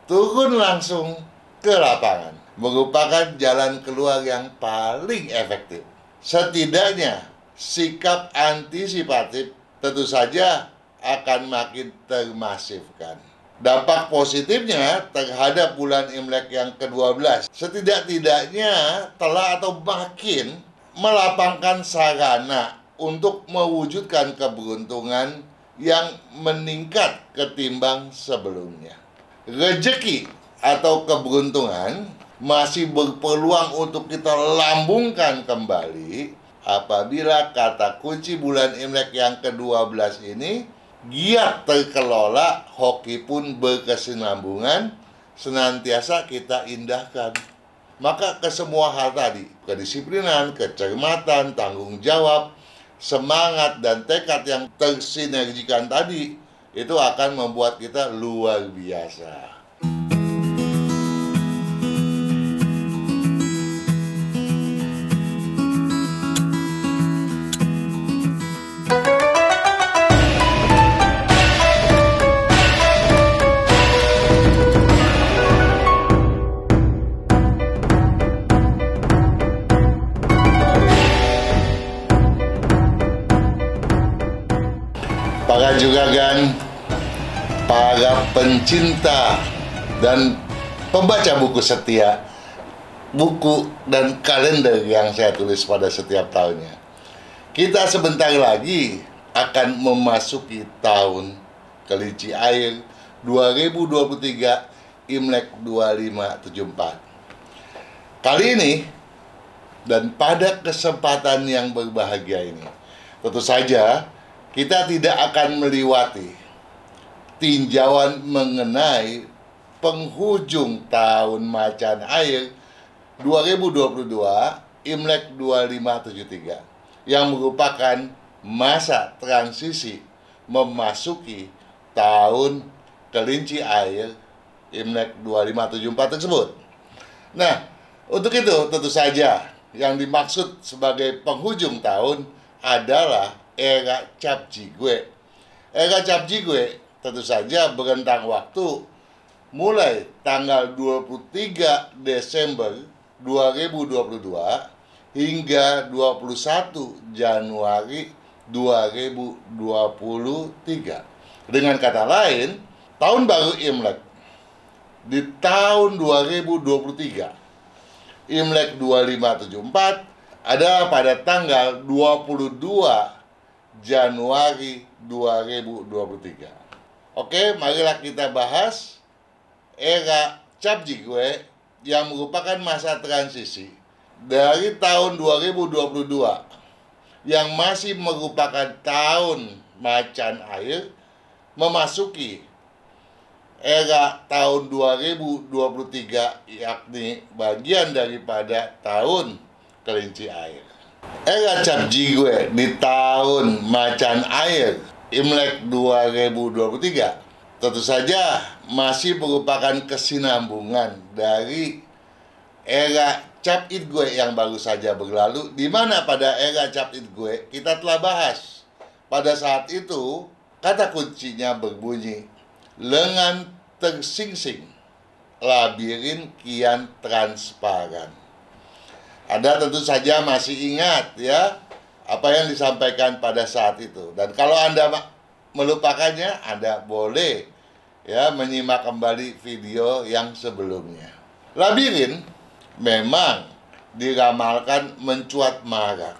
turun langsung ke lapangan merupakan jalan keluar yang paling efektif. Setidaknya sikap antisipatif tentu saja akan makin termasifkan. Dampak positifnya terhadap bulan Imlek yang ke-12 setidak-tidaknya telah atau makin melapangkan sarana untuk mewujudkan keberuntungan yang meningkat ketimbang sebelumnya. Rezeki atau keberuntungan masih berpeluang untuk kita lambungkan kembali apabila kata kunci bulan Imlek yang ke-12 ini giat terkelola, hoki pun berkesinambungan, senantiasa kita indahkan. Maka kesemua hal tadi, kedisiplinan, kecermatan, tanggung jawab, semangat, dan tekad yang tersinergikan tadi, itu akan membuat kita luar biasa. Para juragan, para pencinta dan pembaca buku setia, buku dan kalender yang saya tulis pada setiap tahunnya. Kita sebentar lagi akan memasuki tahun kelinci air 2023 Imlek 2574. Kali ini dan pada kesempatan yang berbahagia ini, tentu saja kita tidak akan melewati tinjauan mengenai penghujung tahun macan air 2022 Imlek 2573 yang merupakan masa transisi memasuki tahun kelinci air Imlek 2574 tersebut. Nah, untuk itu tentu saja yang dimaksud sebagai penghujung tahun adalah era Cap Jigwe. Era Cap Jigwe tentu saja berentang waktu mulai tanggal 23 Desember 2022 hingga 21 Januari 2023. Dengan kata lain, tahun baru Imlek di tahun 2023, Imlek 2574 adalah pada tanggal 22 Januari 2023. Oke, marilah kita bahas era Cap Jigwe yang merupakan masa transisi dari tahun 2022 yang masih merupakan tahun macan air memasuki era tahun 2023, yakni bagian daripada tahun kelinci air. Era Cap Jigwe di tahun macan air Imlek 2023 tentu saja masih merupakan kesinambungan dari era Cap Idgwe yang baru saja berlalu, di mana pada era Cap Idgwe kita telah bahas. Pada saat itu kata kuncinya berbunyi lengan tersingsing, labirin kian transparan. Anda tentu saja masih ingat ya apa yang disampaikan pada saat itu. Dan kalau Anda melupakannya, Anda boleh ya menyimak kembali video yang sebelumnya. Labirin memang diramalkan mencuat marak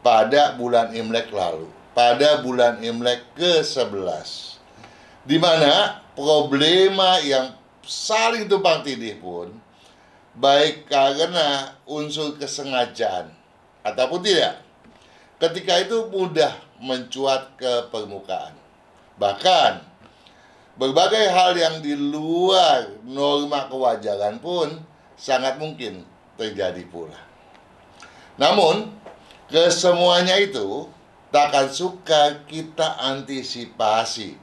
pada bulan Imlek lalu, pada bulan Imlek ke-11, di mana problema yang saling tumpang tindih pun, baik karena unsur kesengajaan ataupun tidak, ketika itu mudah mencuat ke permukaan. Bahkan berbagai hal yang di luar norma kewajaran pun sangat mungkin terjadi pula. Namun, kesemuanya itu takkan suka kita antisipasi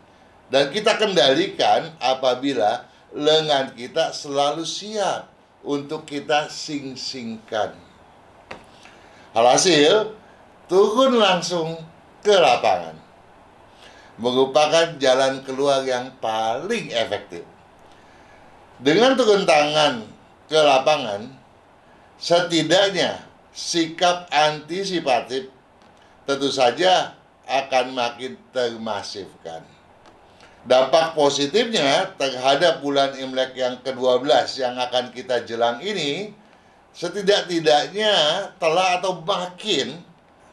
dan kita kendalikan apabila lengan kita selalu siap untuk kita sing-singkan. Alhasil, turun langsung ke lapangan merupakan jalan keluar yang paling efektif. Dengan turun tangan ke lapangan, setidaknya sikap antisipatif tentu saja akan makin termasifkan. Dampak positifnya terhadap bulan Imlek yang ke-12 yang akan kita jelang ini, setidak-tidaknya telah atau makin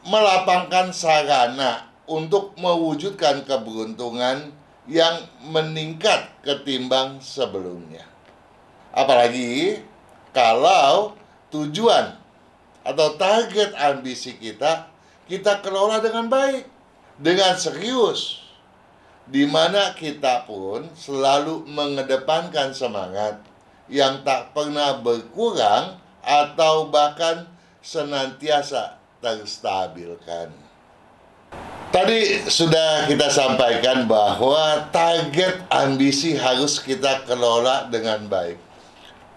melapangkan sarana untuk mewujudkan keberuntungan yang meningkat ketimbang sebelumnya. Apalagi kalau tujuan atau target ambisi kita kelola dengan baik, dengan serius, di mana kita pun selalu mengedepankan semangat yang tak pernah berkurang atau bahkan senantiasa terstabilkan. Tadi sudah kita sampaikan bahwa target ambisi harus kita kelola dengan baik.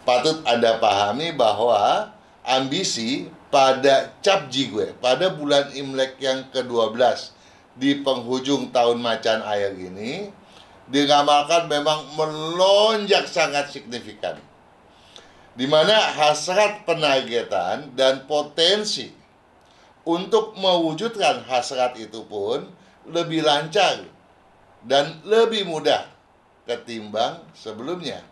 Patut Anda pahami bahwa ambisi pada Cap Jigwe, pada bulan Imlek yang ke-12 di penghujung tahun macan air ini, diramalkan memang melonjak sangat signifikan, di mana hasrat penargetan dan potensi untuk mewujudkan hasrat itu pun lebih lancar dan lebih mudah ketimbang sebelumnya.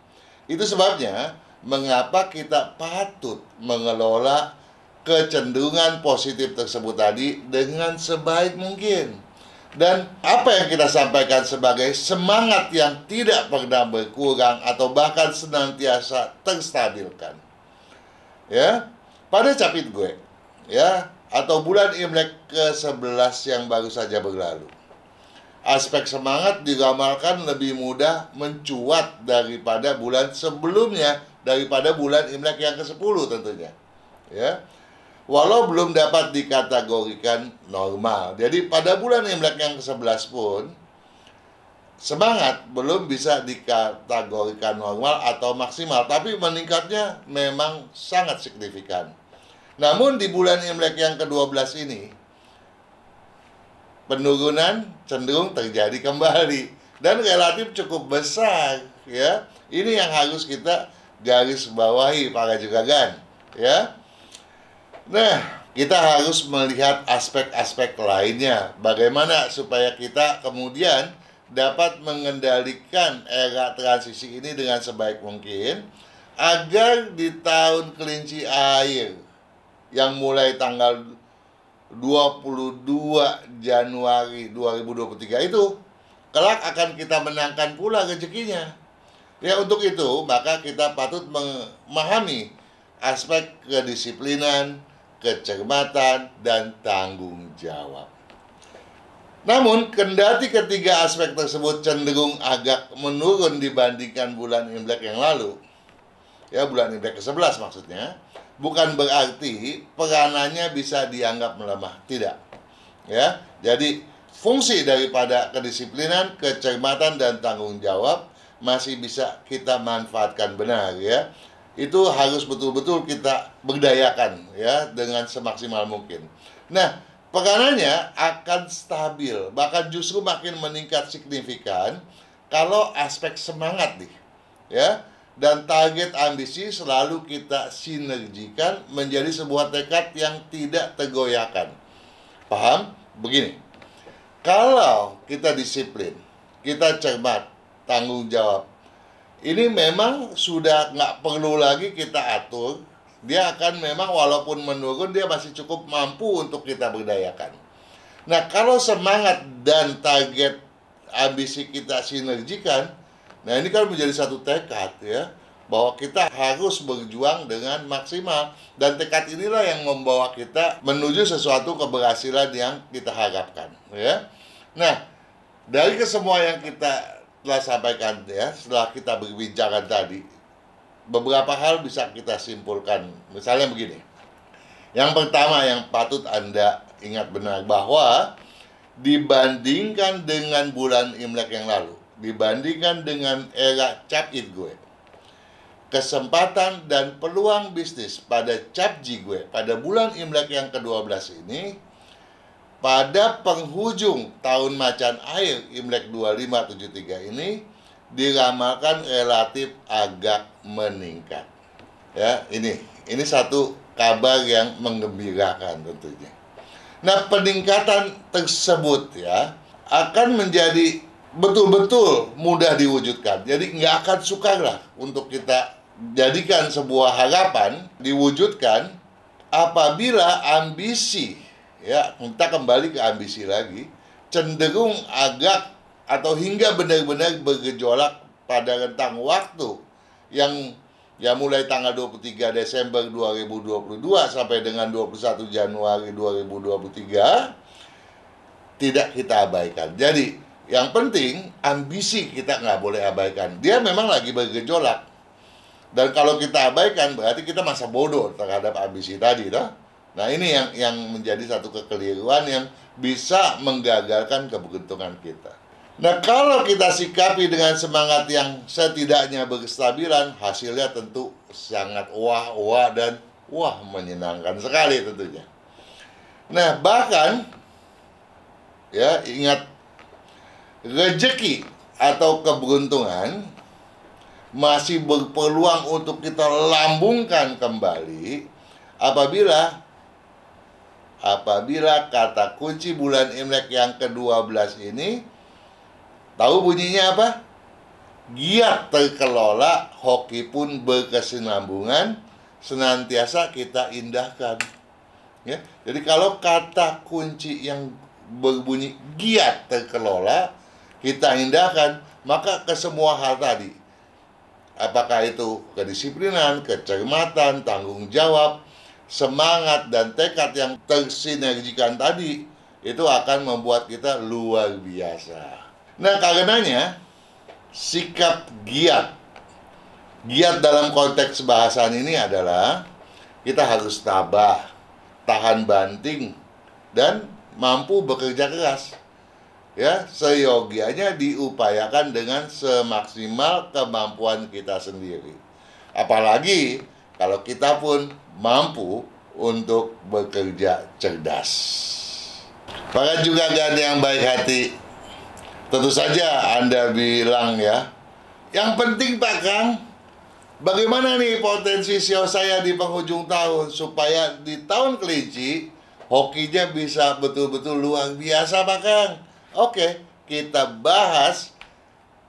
Itu sebabnya mengapa kita patut mengelola kecenderungan positif tersebut tadi dengan sebaik mungkin. Dan apa yang kita sampaikan sebagai semangat yang tidak pernah berkurang atau bahkan senantiasa terstabilkan. Ya, pada Cap Jigwe, ya, atau bulan Imlek ke-11 yang baru saja berlalu, aspek semangat diramalkan lebih mudah mencuat daripada bulan sebelumnya, daripada bulan Imlek yang ke-10 tentunya. Ya. Walau belum dapat dikategorikan normal. Jadi pada bulan Imlek yang ke-11 pun semangat belum bisa dikategorikan normal atau maksimal, tapi meningkatnya memang sangat signifikan. Namun di bulan Imlek yang ke-12 ini penurunan cenderung terjadi kembali dan relatif cukup besar, ya. Ini yang harus kita garis bawahi para juragan, ya. Nah, kita harus melihat aspek-aspek lainnya. Bagaimana supaya kita kemudian dapat mengendalikan era transisi ini dengan sebaik mungkin, agar di tahun kelinci air yang mulai tanggal 22 Januari 2023 itu kelak akan kita menangkan pula rezekinya. Ya, untuk itu maka kita patut memahami aspek kedisiplinan, kecermatan, dan tanggung jawab. Namun, kendati ketiga aspek tersebut cenderung agak menurun dibandingkan bulan Imlek yang lalu, ya, bulan Imlek ke-11 maksudnya, bukan berarti peranannya bisa dianggap melemah, tidak. Ya, jadi fungsi daripada kedisiplinan, kecermatan, dan tanggung jawab masih bisa kita manfaatkan benar, ya. Itu harus betul-betul kita berdayakan, ya, dengan semaksimal mungkin. Nah, peranannya akan stabil, bahkan justru makin meningkat signifikan kalau aspek semangat nih, ya, dan target ambisi selalu kita sinergikan menjadi sebuah tekad yang tidak tergoyahkan. Paham? Begini, kalau kita disiplin, kita cermat, tanggung jawab, ini memang sudah nggak perlu lagi kita atur. Dia akan memang walaupun menurun, dia masih cukup mampu untuk kita berdayakan. Nah, kalau semangat dan target ambisi kita sinergikan, nah ini kan menjadi satu tekad, ya, bahwa kita harus berjuang dengan maksimal. Dan tekad inilah yang membawa kita menuju sesuatu keberhasilan yang kita harapkan, ya. Nah, dari kesemua yang kita telah sampaikan, ya, setelah kita berbincang tadi, beberapa hal bisa kita simpulkan. Misalnya begini. Yang pertama yang patut Anda ingat benar, bahwa dibandingkan dengan bulan Imlek yang lalu, dibandingkan dengan era Cap Jigwe, kesempatan dan peluang bisnis pada Cap Jigwe pada bulan Imlek yang ke-12 ini, pada penghujung tahun macan air Imlek 2573 ini, diramalkan relatif agak meningkat. Ya, ini satu kabar yang menggembirakan tentunya. Nah, peningkatan tersebut ya akan menjadi betul-betul mudah diwujudkan. Jadi nggak akan sukar lah untuk kita jadikan sebuah harapan diwujudkan apabila ambisi, ya kita kembali ke ambisi lagi, cenderung agak atau hingga benar-benar bergejolak pada rentang waktu yang ya mulai tanggal 23 Desember 2022 sampai dengan 21 Januari 2023 tidak kita abaikan. Jadi yang penting ambisi kita nggak boleh abaikan. Dia memang lagi bergejolak. Dan kalau kita abaikan berarti kita masa bodoh terhadap ambisi tadi, toh. Nah ini yang menjadi satu kekeliruan yang bisa menggagalkan keberuntungan kita. Nah kalau kita sikapi dengan semangat yang setidaknya berkestabilan, hasilnya tentu sangat wah dan menyenangkan sekali tentunya. Nah bahkan ya ingat, rezeki atau keberuntungan masih berpeluang untuk kita lambungkan kembali apabila kata kunci bulan Imlek yang ke-12 ini tahu bunyinya apa? Giat terkelola, hoki pun berkesinambungan, senantiasa kita indahkan. Ya, jadi kalau kata kunci yang berbunyi giat terkelola, kita indahkan, maka ke semua hal tadi, apakah itu kedisiplinan, kecermatan, tanggung jawab, semangat, dan tekad yang tersinergikan tadi, itu akan membuat kita luar biasa. Nah, karenanya sikap giat dalam konteks bahasan ini adalah kita harus tabah, tahan banting, dan mampu bekerja keras. Ya, seyogianya diupayakan dengan semaksimal kemampuan kita sendiri. Apalagi kalau kita pun mampu untuk bekerja cerdas. Maka juga kan yang baik hati, tentu saja Anda bilang ya, yang penting Pak Kang, bagaimana nih potensi SEO saya di penghujung tahun supaya di tahun kelinci hokinya bisa betul-betul luar biasa Pak Kang. Oke, kita bahas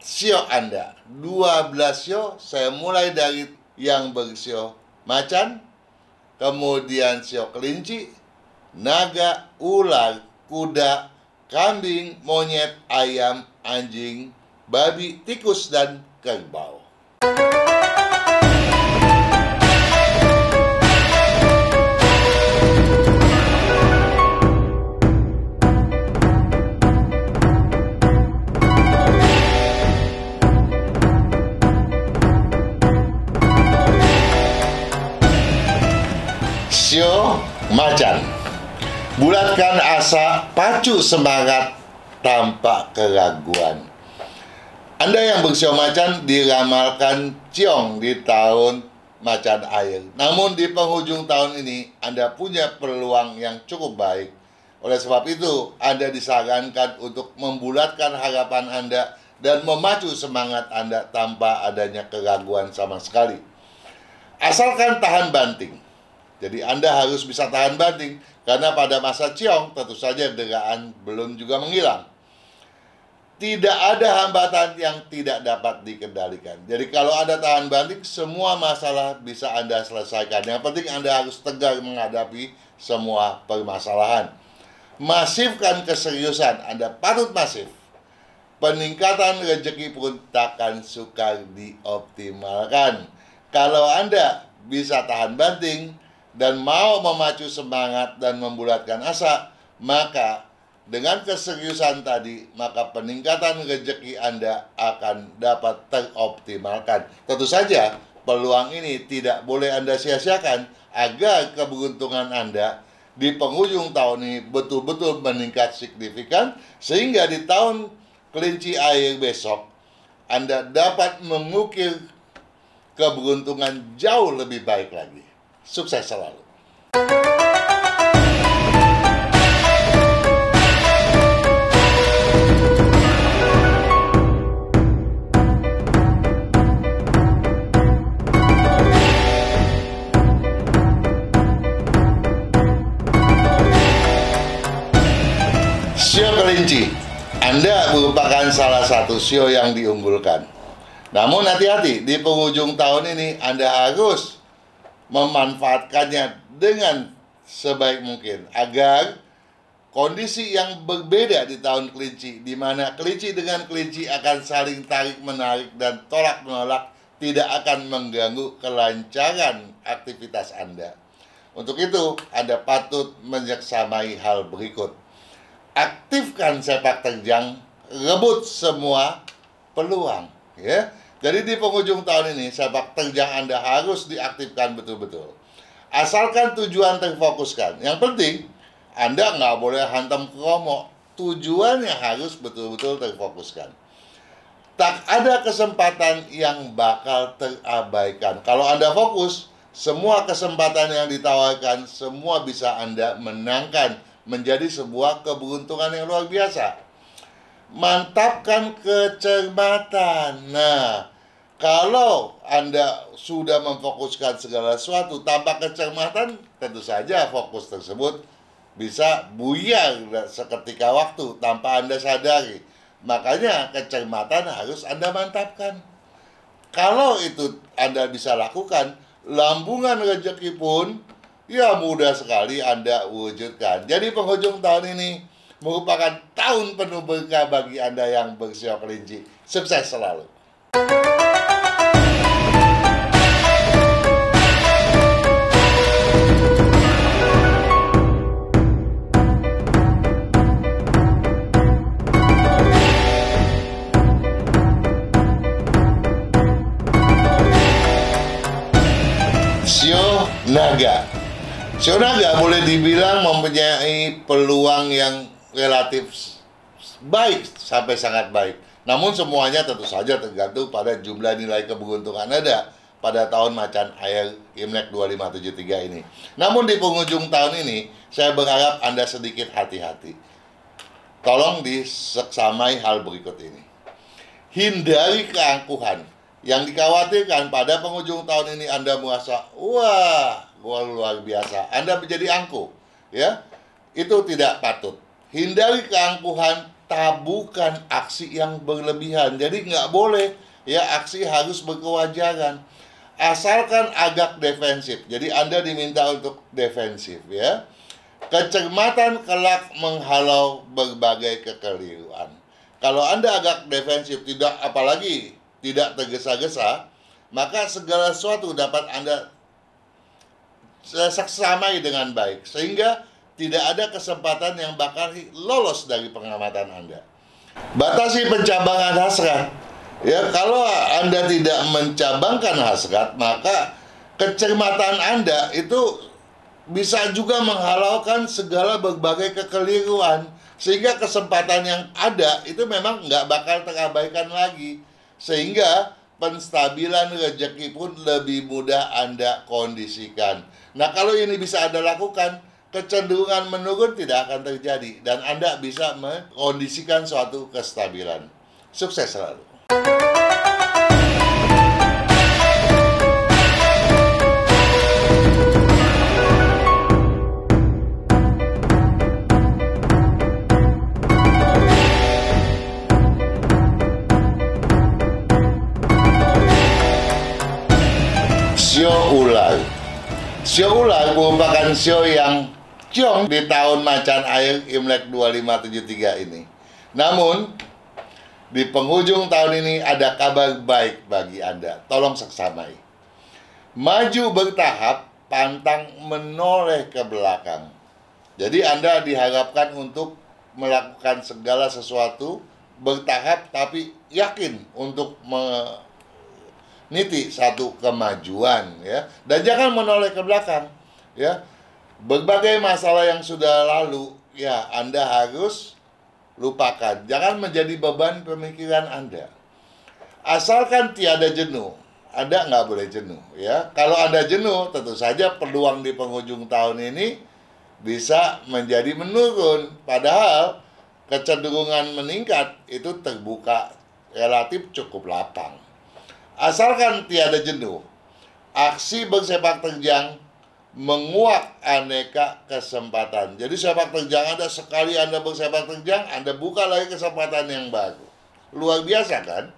SEO Anda. 12 SEO, saya mulai dari yang bersio macan, kemudian SEO kelinci, naga, ular, kuda, kambing, monyet, ayam, anjing, babi, tikus, dan kerbau. SEO macan. Bulatkan asa, pacu semangat tanpa keraguan. Anda yang bersio macan diramalkan ciong di tahun macan air. Namun di penghujung tahun ini Anda punya peluang yang cukup baik. Oleh sebab itu, Anda disarankan untuk membulatkan harapan Anda dan memacu semangat Anda tanpa adanya keraguan sama sekali. Asalkan tahan banting. Jadi Anda harus bisa tahan banting, karena pada masa ciong tentu saja deraan belum juga menghilang. Tidak ada hambatan yang tidak dapat dikendalikan. Jadi kalau Anda tahan banting, semua masalah bisa Anda selesaikan. Yang penting Anda harus tegar menghadapi semua permasalahan. Masifkan keseriusan, Anda patut masif. Peningkatan rezeki pun takkan sukar dioptimalkan. Kalau Anda bisa tahan banting dan mau memacu semangat dan membulatkan asa, maka dengan keseriusan tadi, maka peningkatan rezeki Anda akan dapat teroptimalkan. Tentu saja, peluang ini tidak boleh Anda sia-siakan agar keberuntungan Anda di penghujung tahun ini betul-betul meningkat signifikan, sehingga di tahun kelinci air besok, Anda dapat mengukir keberuntungan jauh lebih baik lagi. Sukses selalu. satu sio yang diunggulkan. Namun hati-hati, di penghujung tahun ini Anda harus memanfaatkannya dengan sebaik mungkin agar kondisi yang berbeda di tahun kelinci, di mana kelinci dengan kelinci akan saling tarik-menarik dan tolak-menolak, tidak akan mengganggu kelancaran aktivitas Anda. Untuk itu, Anda patut menyeksamai hal berikut. Aktifkan sepak terjang, rebut semua peluang, ya. Jadi di penghujung tahun ini, sepak terjang Anda harus diaktifkan betul-betul. Asalkan tujuan terfokuskan. Yang penting, Anda nggak boleh hantam kromo. Tujuannya harus betul-betul terfokuskan. Tak ada kesempatan yang bakal terabaikan. Kalau Anda fokus, semua kesempatan yang ditawarkan, semua bisa Anda menangkan menjadi sebuah keberuntungan yang luar biasa. Mantapkan kecermatan. Nah, kalau Anda sudah memfokuskan segala sesuatu tanpa kecermatan, tentu saja fokus tersebut bisa buyar seketika waktu tanpa Anda sadari. Makanya kecermatan harus Anda mantapkan. Kalau itu Anda bisa lakukan, lambungan rezeki pun ya mudah sekali Anda wujudkan. Jadi penghujung tahun ini merupakan tahun penuh berkah bagi Anda yang bersio kelinci. Sukses selalu. Sio naga. Sio naga boleh dibilang mempunyai peluang yang relatif baik sampai sangat baik. Namun semuanya tentu saja tergantung pada jumlah nilai keberuntungan Anda pada tahun macan air Imlek 2573 ini. Namun di penghujung tahun ini, saya berharap Anda sedikit hati-hati. Tolong diseksamai hal berikut ini. Hindari keangkuhan. Yang dikhawatirkan pada penghujung tahun ini Anda merasa, wah, luar biasa. Anda menjadi angkuh, ya. Itu tidak patut. Hindari keangkuhan, tabukan aksi yang berlebihan. Jadi nggak boleh, ya, aksi harus berkewajaran. Asalkan agak defensif. Jadi Anda diminta untuk defensif, ya. Kecermatan kelak menghalau berbagai kekeliruan. Kalau Anda agak defensif, apalagi tidak tergesa-gesa, maka segala sesuatu dapat Anda seksamai dengan baik, sehingga tidak ada kesempatan yang bakal lolos dari pengamatan Anda. Batasi pencabangan hasrat. Ya, kalau Anda tidak mencabangkan hasrat, maka kecermatan Anda itu bisa juga menghalaukan segala berbagai kekeliruan, sehingga kesempatan yang ada itu memang nggak bakal terabaikan lagi, sehingga penstabilan rezeki pun lebih mudah Anda kondisikan. Nah, kalau ini bisa Anda lakukan, kecenderungan menurun tidak akan terjadi dan Anda bisa mengkondisikan suatu kestabilan. Sukses selalu. Sio ular. Sio ular merupakan sio yang ciong di tahun macan air Imlek 2573 ini. Namun, di penghujung tahun ini ada kabar baik bagi Anda. Tolong seksamai. Maju bertahap, pantang menoleh ke belakang. Jadi Anda diharapkan untuk melakukan segala sesuatu bertahap tapi yakin untuk meniti satu kemajuan, ya. Dan jangan menoleh ke belakang, ya. Berbagai masalah yang sudah lalu, ya, Anda harus lupakan. Jangan menjadi beban pemikiran Anda. Asalkan tiada jenuh, Anda nggak boleh jenuh, ya. Kalau Anda jenuh, tentu saja peluang di penghujung tahun ini bisa menjadi menurun. Padahal kecenderungan meningkat itu terbuka relatif cukup lapang. Asalkan tiada jenuh, aksi bersepak terjang menguak aneka kesempatan. Jadi sepak terjang Anda, sekali Anda bersepak terjang, Anda buka lagi kesempatan yang baru. luar biasa kan?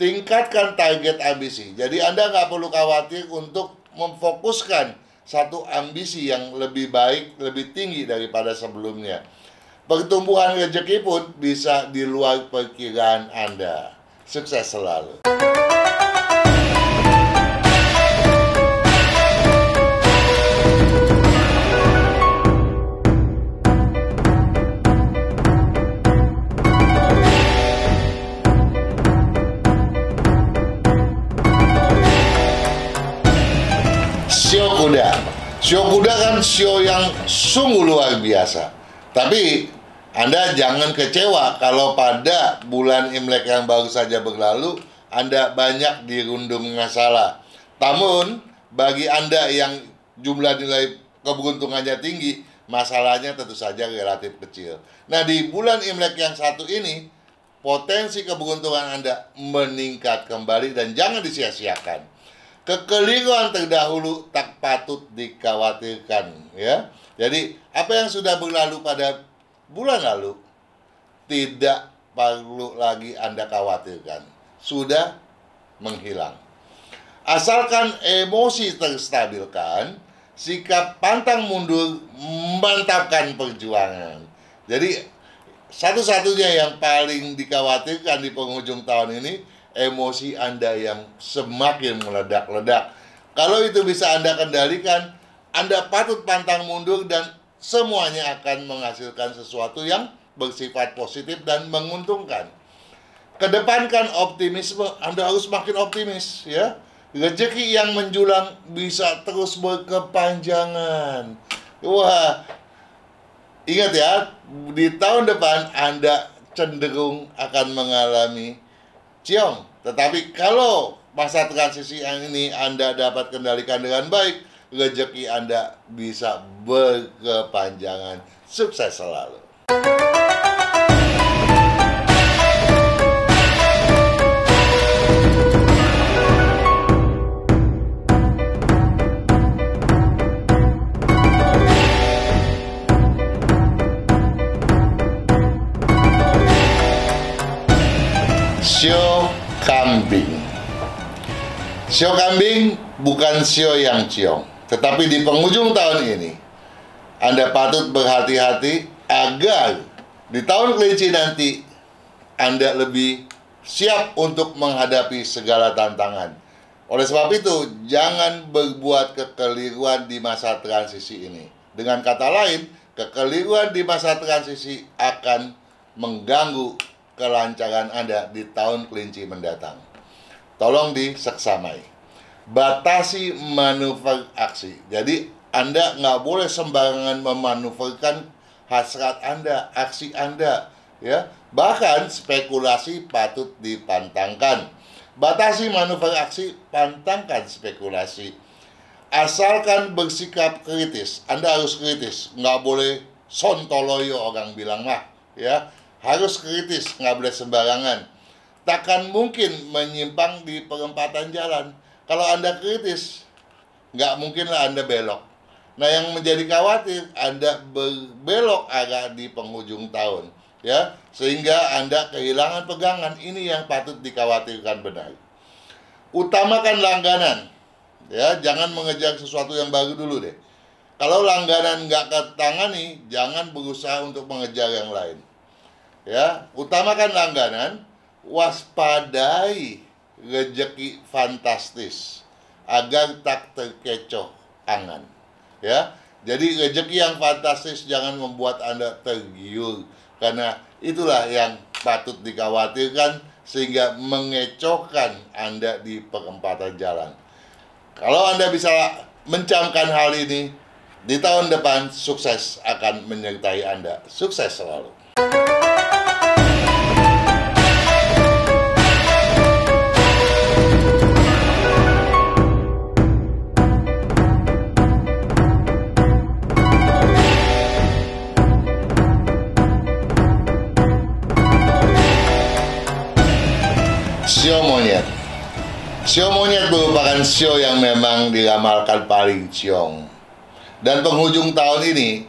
Tingkatkan target ambisi. Jadi Anda nggak perlu khawatir untuk memfokuskan satu ambisi yang lebih baik, lebih tinggi daripada sebelumnya. Pertumbuhan rezeki pun bisa di luar perkiraan Anda. Sukses selalu. Sio kuda. Sio kuda kan sio yang sungguh luar biasa. Tapi Anda jangan kecewa kalau pada bulan Imlek yang baru saja berlalu Anda banyak dirundung masalah. Namun bagi Anda yang jumlah nilai keberuntungannya tinggi, masalahnya tentu saja relatif kecil. Nah, di bulan Imlek yang satu ini potensi keberuntungan Anda meningkat kembali dan jangan disia-siakan. Kekeliruan terdahulu tak patut dikhawatirkan, ya. Jadi apa yang sudah berlalu pada bulan lalu tidak perlu lagi Anda khawatirkan, sudah menghilang. Asalkan emosi terstabilkan, sikap pantang mundur memantapkan perjuangan. Jadi satu-satunya yang paling dikhawatirkan di penghujung tahun ini emosi Anda yang semakin meledak-ledak. Kalau itu bisa Anda kendalikan, Anda patut pantang mundur dan semuanya akan menghasilkan sesuatu yang bersifat positif dan menguntungkan. Kedepankan optimisme, Anda harus makin optimis, ya. Rezeki yang menjulang bisa terus berkepanjangan. Wah, ingat ya, di tahun depan Anda cenderung akan mengalami ciong. Tetapi kalau masa transisi ini Anda dapat kendalikan dengan baik, rezeki Anda bisa berkepanjangan. Sukses selalu. Sio kambing. Sio kambing bukan sio yang ciong. Tetapi di penghujung tahun ini Anda patut berhati-hati agar di tahun kelinci nanti Anda lebih siap untuk menghadapi segala tantangan. Oleh sebab itu, jangan berbuat kekeliruan di masa transisi ini. Dengan kata lain, kekeliruan di masa transisi akan mengganggu kelancaran Anda di tahun kelinci mendatang. Tolong diseksamai. Batasi manuver aksi. Jadi Anda nggak boleh sembarangan memanuverkan hasrat Anda, aksi Anda, ya. Bahkan spekulasi patut dipantangkan. Batasi manuver aksi, pantangkan spekulasi. Asalkan bersikap kritis. Anda harus kritis, nggak boleh sontoloyo orang bilang mah, ya. Harus kritis, nggak boleh sembarangan. Takkan mungkin menyimpang di perempatan jalan. Kalau Anda kritis, nggak mungkinlah Anda belok. Nah, yang menjadi khawatir, Anda berbelok arah di penghujung tahun, ya, sehingga Anda kehilangan pegangan. Ini yang patut dikhawatirkan benar. Utamakan langganan, ya, jangan mengejar sesuatu yang baru dulu deh. Kalau langganan nggak ketangani, jangan berusaha untuk mengejar yang lain. Ya, utamakan langganan, waspadai rezeki fantastis agar tak terkecoh angan. Ya, jadi rezeki yang fantastis jangan membuat Anda tergiur, karena itulah yang patut dikhawatirkan sehingga mengecohkan Anda di perempatan jalan. Kalau Anda bisa mencamkan hal ini, di tahun depan sukses akan menyertai Anda. Sukses selalu. Sio monyet. Sio monyet merupakan sio yang memang diramalkan paling ciong. Dan penghujung tahun ini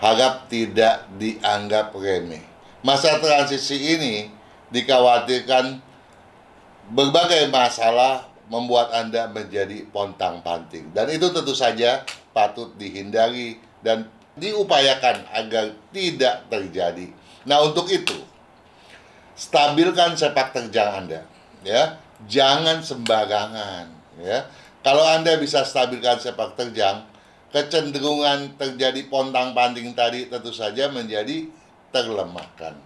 harap tidak dianggap remeh. Masa transisi ini dikhawatirkan berbagai masalah membuat Anda menjadi pontang-panting. Dan itu tentu saja patut dihindari dan diupayakan agar tidak terjadi. Nah, untuk itu, stabilkan sepak terjang Anda, ya. Jangan sembarangan, ya. Kalau Anda bisa stabilkan sepak terjang, kecenderungan terjadi pontang-panting tadi tentu saja menjadi terlemahkan.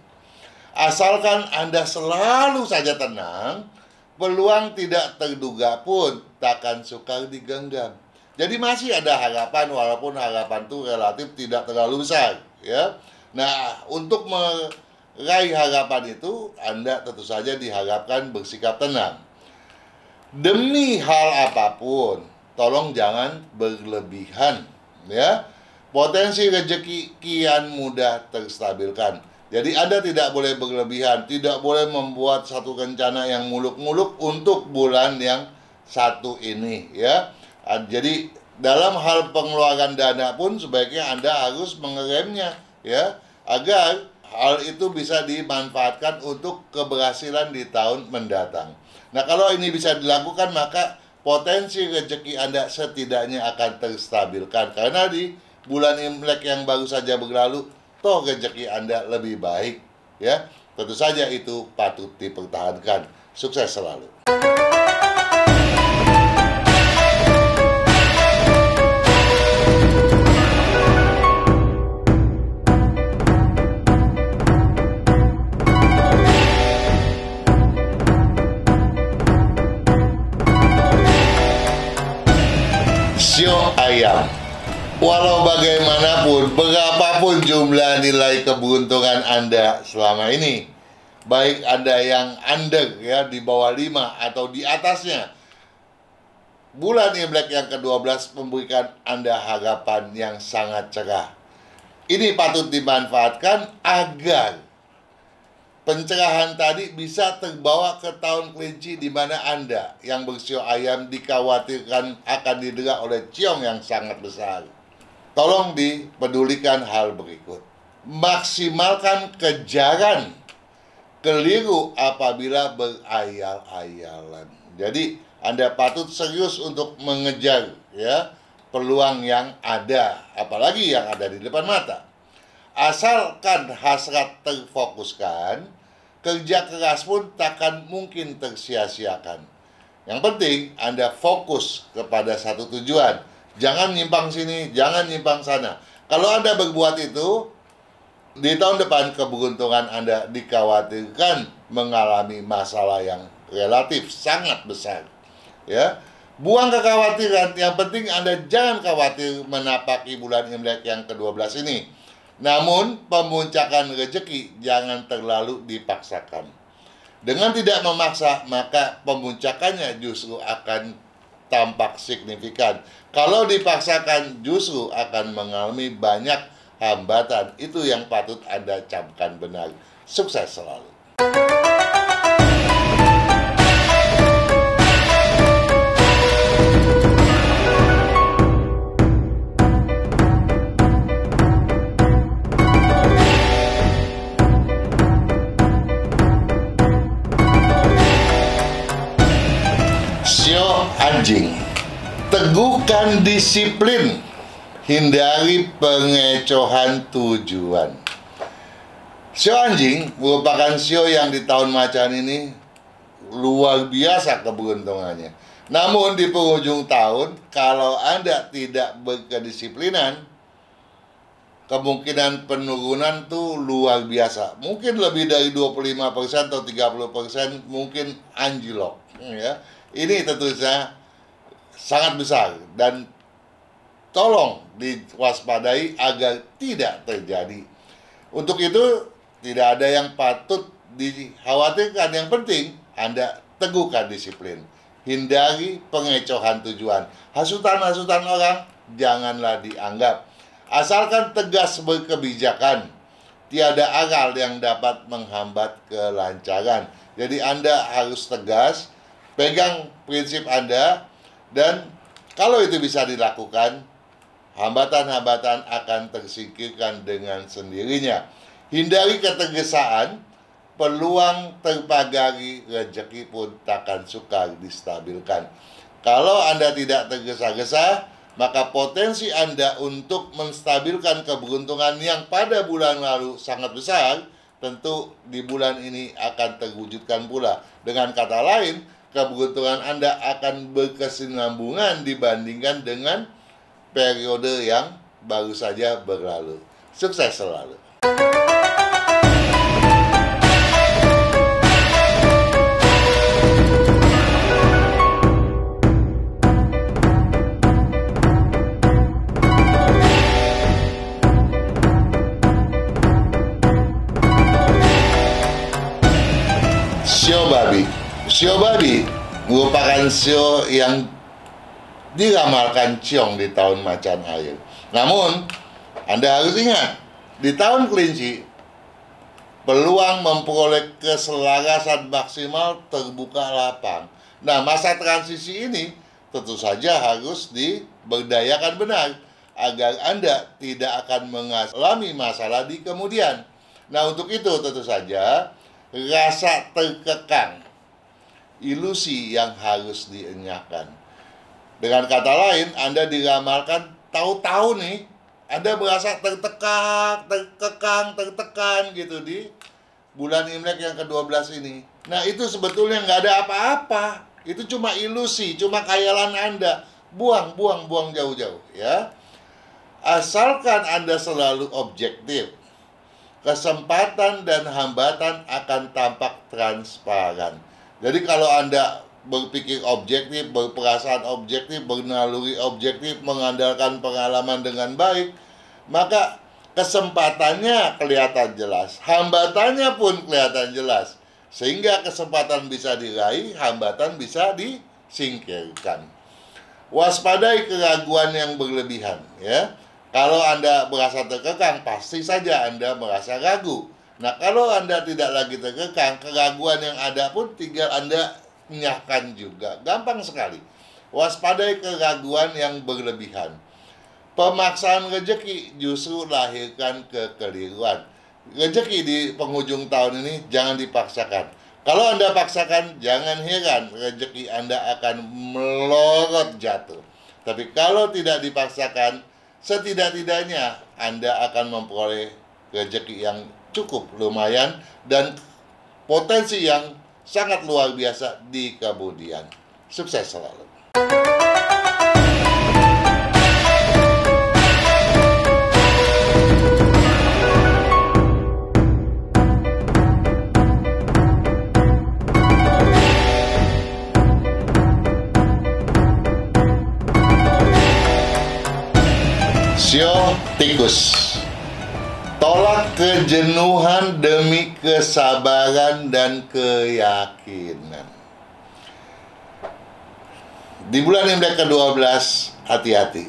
Asalkan Anda selalu saja tenang, peluang tidak terduga pun takkan sukar digenggam. Jadi masih ada harapan, walaupun harapan itu relatif tidak terlalu besar, ya. Nah, untuk meraih harapan itu, Anda tentu saja diharapkan bersikap tenang. Demi hal apapun, tolong jangan berlebihan, ya. Potensi rezeki kian mudah terstabilkan. Jadi Anda tidak boleh berlebihan, tidak boleh membuat satu rencana yang muluk-muluk untuk bulan yang satu ini, ya. Jadi dalam hal pengeluaran dana pun sebaiknya Anda harus mengeremnya, ya, agar hal itu bisa dimanfaatkan untuk keberhasilan di tahun mendatang. Nah, kalau ini bisa dilakukan, maka potensi rezeki Anda setidaknya akan terstabilkan. Karena di bulan Imlek yang baru saja berlalu, toh rezeki Anda lebih baik, ya. Tentu saja itu patut dipertahankan. Sukses selalu. Sio ayam. Walau bagaimanapun, berapapun jumlah nilai keberuntungan Anda selama ini, baik Anda yang under, ya, di bawah 5 atau di atasnya, bulan Imlek yang ke-12 memberikan Anda harapan yang sangat cerah. Ini patut dimanfaatkan agar pencerahan tadi bisa terbawa ke tahun kelinci, di mana Anda yang bersio ayam dikhawatirkan akan didera oleh ciong yang sangat besar. Tolong dipedulikan hal berikut. Maksimalkan kejaran keliru apabila berayal-ayalan. Jadi Anda patut serius untuk mengejar, ya, peluang yang ada, apalagi yang ada di depan mata. Asalkan hasrat terfokuskan, kerja keras pun takkan mungkin tersia-siakan. Yang penting Anda fokus kepada satu tujuan. Jangan nyimpang sini, jangan nyimpang sana. Kalau Anda berbuat itu, di tahun depan keberuntungan Anda dikhawatirkan mengalami masalah yang relatif sangat besar, ya. Buang kekhawatiran. Yang penting Anda jangan khawatir menapaki bulan Imlek yang ke-12 ini. Namun, pemuncakan rezeki jangan terlalu dipaksakan. Dengan tidak memaksa, maka pemuncakannya justru akan tampak signifikan. Kalau dipaksakan, justru akan mengalami banyak hambatan. Itu yang patut Anda camkan benar. Sukses selalu. Sio anjing. Teguhkan disiplin, hindari pengecohan tujuan. Sio anjing merupakan sio yang di tahun macan ini luar biasa keberuntungannya. Namun di penghujung tahun, kalau Anda tidak berkedisiplinan, kemungkinan penurunan tuh luar biasa. Mungkin lebih dari 25% atau 30% mungkin anjlok, ya. Ini tentu saja sangat besar dan tolong diwaspadai agar tidak terjadi. Untuk itu tidak ada yang patut dikhawatirkan. Yang penting Anda teguhkan disiplin. Hindari pengecohan tujuan. Hasutan-hasutan orang janganlah dianggap. Asalkan tegas berkebijakan, tiada akal yang dapat menghambat kelancaran. Jadi Anda harus tegas, pegang prinsip Anda, dan kalau itu bisa dilakukan, hambatan-hambatan akan tersingkirkan dengan sendirinya. Hindari ketergesaan, peluang terpagari rezeki pun takkan sukar distabilkan. Kalau Anda tidak tergesa-gesa, maka potensi Anda untuk menstabilkan keberuntungan yang pada bulan lalu sangat besar, tentu di bulan ini akan terwujudkan pula. Dengan kata lain, keberuntungan Anda akan berkesinambungan dibandingkan dengan periode yang baru saja berlalu. Sukses selalu. Sio babi merupakan sio yang diramalkan ciong di tahun macan air. Namun, Anda harus ingat, di tahun kelinci, peluang memperoleh keselarasan maksimal terbuka lapang. Nah, masa transisi ini tentu saja harus diberdayakan benar agar Anda tidak akan mengalami masalah di kemudian. Nah, untuk itu tentu saja rasa terkekang, ilusi yang harus dienyahkan. Dengan kata lain, Anda diramalkan tahu-tahu nih, Anda merasa tertekan gitu di bulan Imlek yang ke-12 ini. Nah, itu sebetulnya nggak ada apa-apa. Itu cuma ilusi, cuma khayalan Anda. Buang jauh-jauh ya. Asalkan Anda selalu objektif, kesempatan dan hambatan akan tampak transparan. Jadi kalau Anda berpikir objektif, berperasaan objektif, bernaluri objektif, mengandalkan pengalaman dengan baik, maka kesempatannya kelihatan jelas, hambatannya pun kelihatan jelas, sehingga kesempatan bisa diraih, hambatan bisa disingkirkan. Waspadai keraguan yang berlebihan, ya. Kalau Anda merasa terkekang, pasti saja Anda merasa ragu. Nah, kalau Anda tidak lagi terkekang, keraguan yang ada pun tinggal Anda nyahkan juga. Gampang sekali. Waspadai keraguan yang berlebihan. Pemaksaan rezeki justru lahirkan kekeliruan. Rezeki di penghujung tahun ini jangan dipaksakan. Kalau Anda paksakan, jangan heran rezeki Anda akan melorot jatuh. Tapi kalau tidak dipaksakan, setidak-tidaknya Anda akan memperoleh rezeki yang cukup lumayan dan potensi yang sangat luar biasa di kemudian. Sukses selalu. Sio tikus. Tolak kejenuhan demi kesabaran dan keyakinan. Di bulan Imlek ke-12, hati-hati.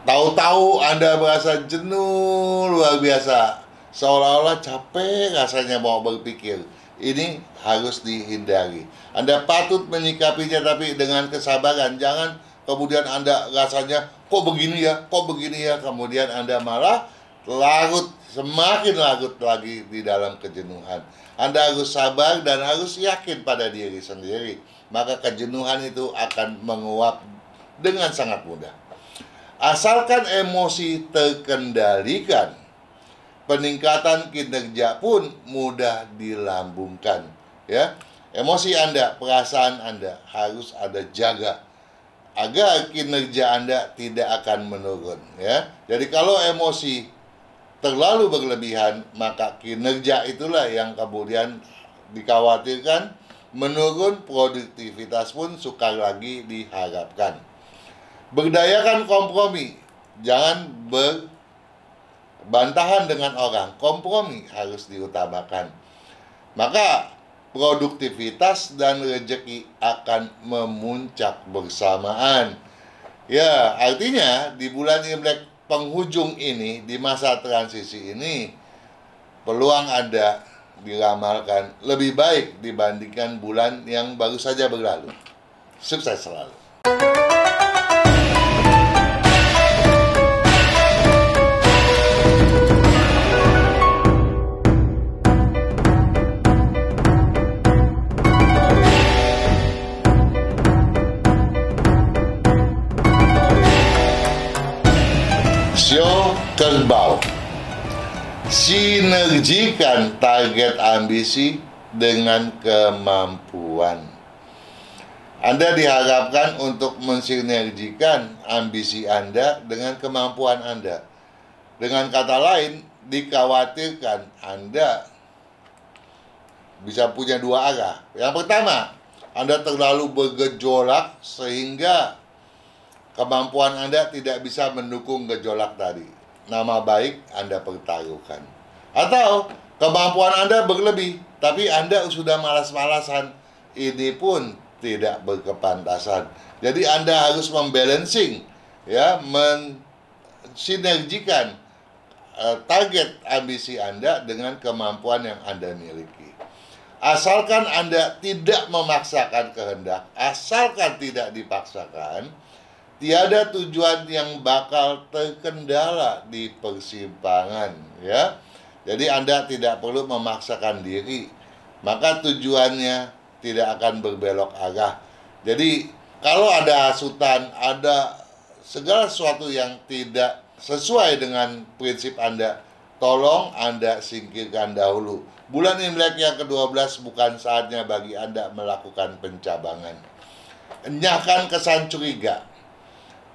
Tahu-tahu Anda merasa jenuh luar biasa, seolah-olah capek rasanya mau berpikir. Ini harus dihindari. Anda patut menyikapinya tapi dengan kesabaran. Jangan kemudian Anda rasanya kok begini ya, kemudian Anda malah semakin larut lagi di dalam kejenuhan. Anda harus sabar dan harus yakin pada diri sendiri. Maka kejenuhan itu akan menguap dengan sangat mudah. Asalkan emosi terkendalikan, peningkatan kinerja pun mudah dilambungkan. Ya, emosi Anda, perasaan Anda harus Anda jaga agar kinerja Anda tidak akan menurun. Ya, jadi kalau emosi terlalu berlebihan, maka kinerja itulah yang kemudian dikhawatirkan menurun, produktivitas pun sukar lagi diharapkan. Berdayakan kompromi, jangan berbantahan dengan orang, kompromi harus diutamakan. Maka produktivitas dan rezeki akan memuncak bersamaan. Ya, artinya di bulan Imlek penghujung ini, di masa transisi ini, peluang Anda diramalkan lebih baik dibandingkan bulan yang baru saja berlalu. Sukses selalu. Untuk kerbau, sinergikan target ambisi dengan kemampuan. Anda diharapkan untuk mensinergikan ambisi Anda dengan kemampuan Anda. Dengan kata lain, dikhawatirkan Anda bisa punya dua arah. Yang pertama, Anda terlalu bergejolak sehingga kemampuan Anda tidak bisa mendukung gejolak tadi. Nama baik Anda pertaruhkan. Atau kemampuan Anda berlebih, tapi Anda sudah malas-malasan. Ini pun tidak berkepantasan. Jadi Anda harus membalancing, ya, mensinergikan target ambisi Anda dengan kemampuan yang Anda miliki. Asalkan Anda tidak memaksakan kehendak, asalkan tidak dipaksakan, tiada tujuan yang bakal terkendala di persimpangan, ya. Jadi Anda tidak perlu memaksakan diri, maka tujuannya tidak akan berbelok arah. Jadi kalau ada hasutan, ada segala sesuatu yang tidak sesuai dengan prinsip Anda, tolong Anda singkirkan dahulu. Bulan Imlek yang ke-12 bukan saatnya bagi Anda melakukan pencabangan. Enyahkan kesan curiga.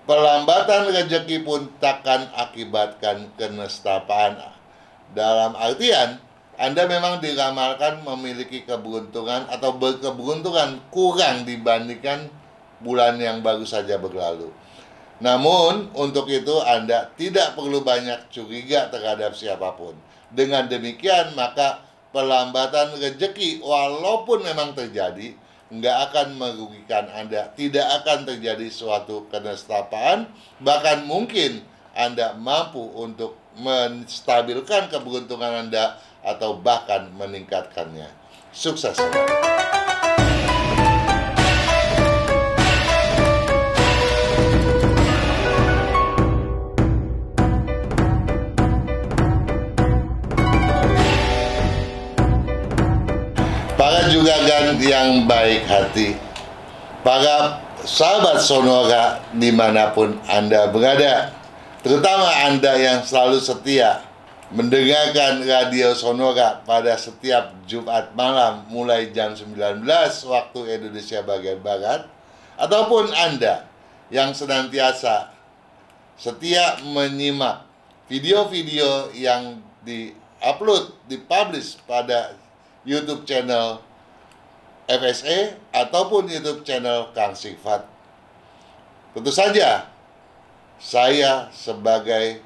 Pelambatan rezeki pun takkan akibatkan kenestapaan. Dalam artian, Anda memang diramalkan memiliki keberuntungan atau berkeberuntungan kurang dibandingkan bulan yang baru saja berlalu. Namun, untuk itu Anda tidak perlu banyak curiga terhadap siapapun. Dengan demikian, maka pelambatan rezeki walaupun memang terjadi, nggak akan merugikan Anda. Tidak akan terjadi suatu kenestapaan, bahkan mungkin Anda mampu untuk menstabilkan keberuntungan Anda atau bahkan meningkatkannya. Sukses! Para juragan yang baik hati, para sahabat Sonora dimanapun Anda berada, terutama Anda yang selalu setia mendengarkan radio Sonora pada setiap Jumat malam mulai jam 19 waktu Indonesia bagian Barat, ataupun Anda yang senantiasa setia menyimak video-video yang di-upload, dipublish pada YouTube channel FSE ataupun YouTube channel Kang Sifat. Tentu saja saya sebagai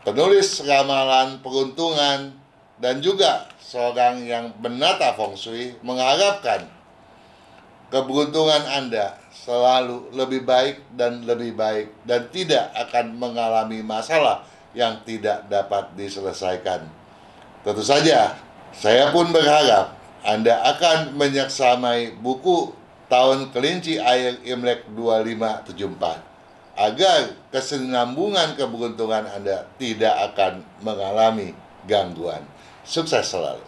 penulis ramalan peruntungan dan juga seorang yang menata feng shui mengharapkan keberuntungan Anda selalu lebih baik dan tidak akan mengalami masalah yang tidak dapat diselesaikan. Tentu saja saya pun berharap Anda akan menyaksamai buku Tahun Kelinci Air Imlek 2574 agar kesinambungan keberuntungan Anda tidak akan mengalami gangguan. Sukses selalu.